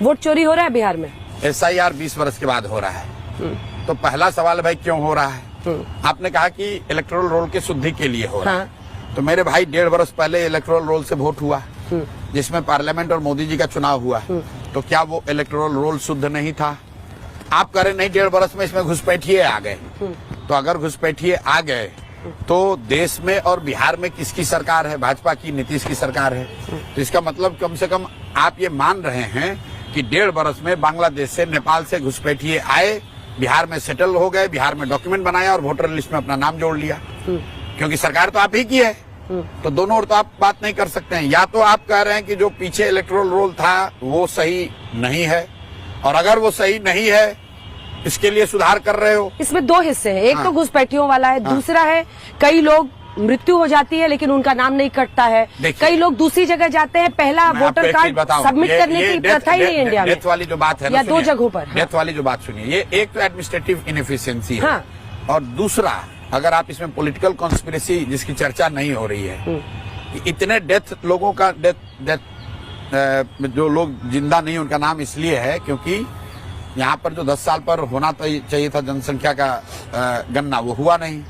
Vote चोरी हो रहा है बिहार में? SIR 20 वर्ष के बाद हो रहा है। तो पहला सवाल भाई क्यों हो रहा है? आपने कहा कि इलेक्टोरल रोल के शुद्धि के लिए हो रहा है। तो मेरे भाई 1.5 वर्ष पहले इलेक्टोरल रोल से वोट हुआ, जिसमें पार्लियामेंट और मोदी जी का चुनाव हुआ। तो क्या वो इलेक्टोरल रोल शुद्ध नहीं था? आप कह रहे नहीं 1.5 वर्ष में इसमें घुसपैठिए आ गए। तो अगर घुसपैठिए आ गए तो देश में और बिहार में किसकी सरकार है? भाजपा की, नीतीश की सरकार है। तो इसका मतलब कम से कम आप ये मान रहे हैं कि 1.5 वर्ष में बांग्लादेश से, नेपाल से घुसपैठिए आए, बिहार में सेटल हो गए, बिहार में डॉक्यूमेंट बनाया और वोटर लिस्ट में अपना नाम जोड़ लिया। क्योंकि सरकार तो आप ही की है। तो दोनों ओर तो आप बात नहीं कर सकते हैं। या तो आप कह रहे हैं कि जो पीछे इलेक्टोरल रोल था वो सही नहीं है, और अगर वो सही नहीं है इसके लिए सुधार कर रहे हो। इसमें 2 हिस्से हैं। एक तो घुसपैठियों वाला है, दूसरा है कई लोग मृत्यु हो जाती है लेकिन उनका नाम नहीं कटता है। कई लोग दूसरी जगह जाते हैं, पहला वोटर कार्ड सबमिट करने की प्रथा ही नहीं इंडिया में। डेथ वाली जो बात है या 2 जगहों पर डेथ वाली जो बात सुनिए, ये एक तो एडमिनिस्ट्रेटिव इनएफिशिएंसी है, और दूसरा अगर आप इसमें पॉलिटिकल कॉन्स्पिरेसी जिसकी चर्चा नहीं हो रही है, इतने डेथ लोगों का डेथ जो लोग जिंदा नहीं उनका नाम इसलिए है क्योंकि यहाँ पर जो 10 साल पर होना चाहिए था जनसंख्या का गणना, वो हुआ नहीं।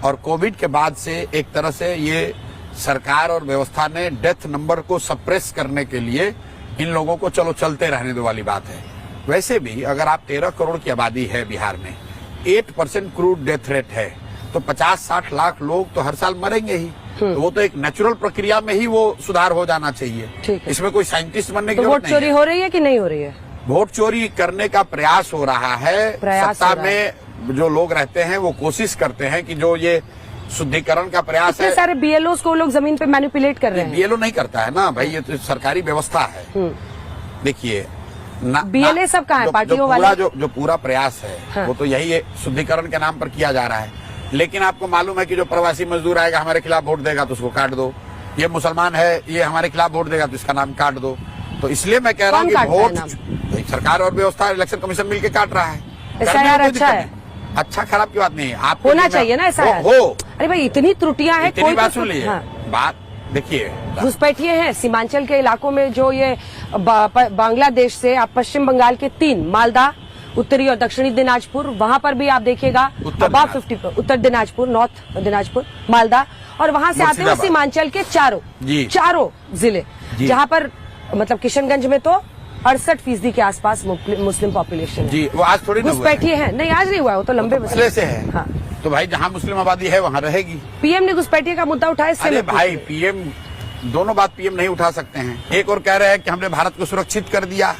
और कोविड के बाद से एक तरह से ये सरकार और व्यवस्था ने डेथ नंबर को सप्रेस करने के लिए इन लोगों को चलो चलते रहने दो वाली बात है। वैसे भी अगर आप 13 करोड़ की आबादी है बिहार में, 8% क्रूड डेथ रेट है, तो 50-60 लाख लोग तो हर साल मरेंगे ही। तो वो तो एक नेचुरल प्रक्रिया में ही वो सुधार हो जाना चाहिए। इसमें कोई साइंटिस्ट बनने की जरूरत नहीं है। वोट चोरी हो रही है कि नहीं हो रही है? वोट चोरी करने का प्रयास हो रहा है। सत्ता में जो लोग रहते हैं वो कोशिश करते हैं कि जो ये शुद्धिकरण का प्रयास है, सारे BLOs को लोग जमीन पे मैनिपुलेट कर रहे हैं। BLO नहीं करता है ना भाई, ये तो सरकारी व्यवस्था है। देखिए BLA सब कहाँ है? पार्टियों वाले जो पूरा प्रयास है वो तो यही शुद्धिकरण के नाम पर किया जा रहा है। लेकिन आपको मालूम है कि जो प्रवासी मजदूर आएगा हमारे खिलाफ वोट देगा तो उसको काट दो, ये मुसलमान है ये हमारे खिलाफ वोट देगा तो इसका नाम काट दो। तो इसलिए मैं कह रहा हूँ कि वोट सरकार और व्यवस्था, इलेक्शन कमिशन मिलकर काट रहा है। SIR अच्छा है, अच्छा खराब की बात नहीं है, आप होना चाहिए ना SIR। हो। अरे भाई इतनी त्रुटियां हैं, कोई बात सुन लीजिए। बात देखिए, घुसपैठिए हैं सीमांचल के इलाकों में, जो ये बांग्लादेश से आप पश्चिम बंगाल के 3 मालदा, उत्तरी और दक्षिणी दिनाजपुर, वहां पर भी आप देखिएगा अबाउट 50, उत्तर दिनाजपुर, नॉर्थ दिनाजपुर, मालदा, और वहां से आते हुए सीमांचल के चारों जिले, जहां पर मतलब किशनगंज में तो 68% के आसपास मुस्लिम पॉपुलेशन है। जी, वो आज थोड़ी घुसपैठिए हैं। नहीं, आज नहीं हुआ, वो तो लंबे मसले से है। हाँ। तो भाई जहाँ मुस्लिम आबादी है वहाँ रहेगी। PM ने घुसपैठिए का मुद्दा उठाया। अरे भाई PM दोनों बात PM नहीं उठा सकते हैं। एक और कह रहे हैं कि हमने भारत को सुरक्षित कर दिया,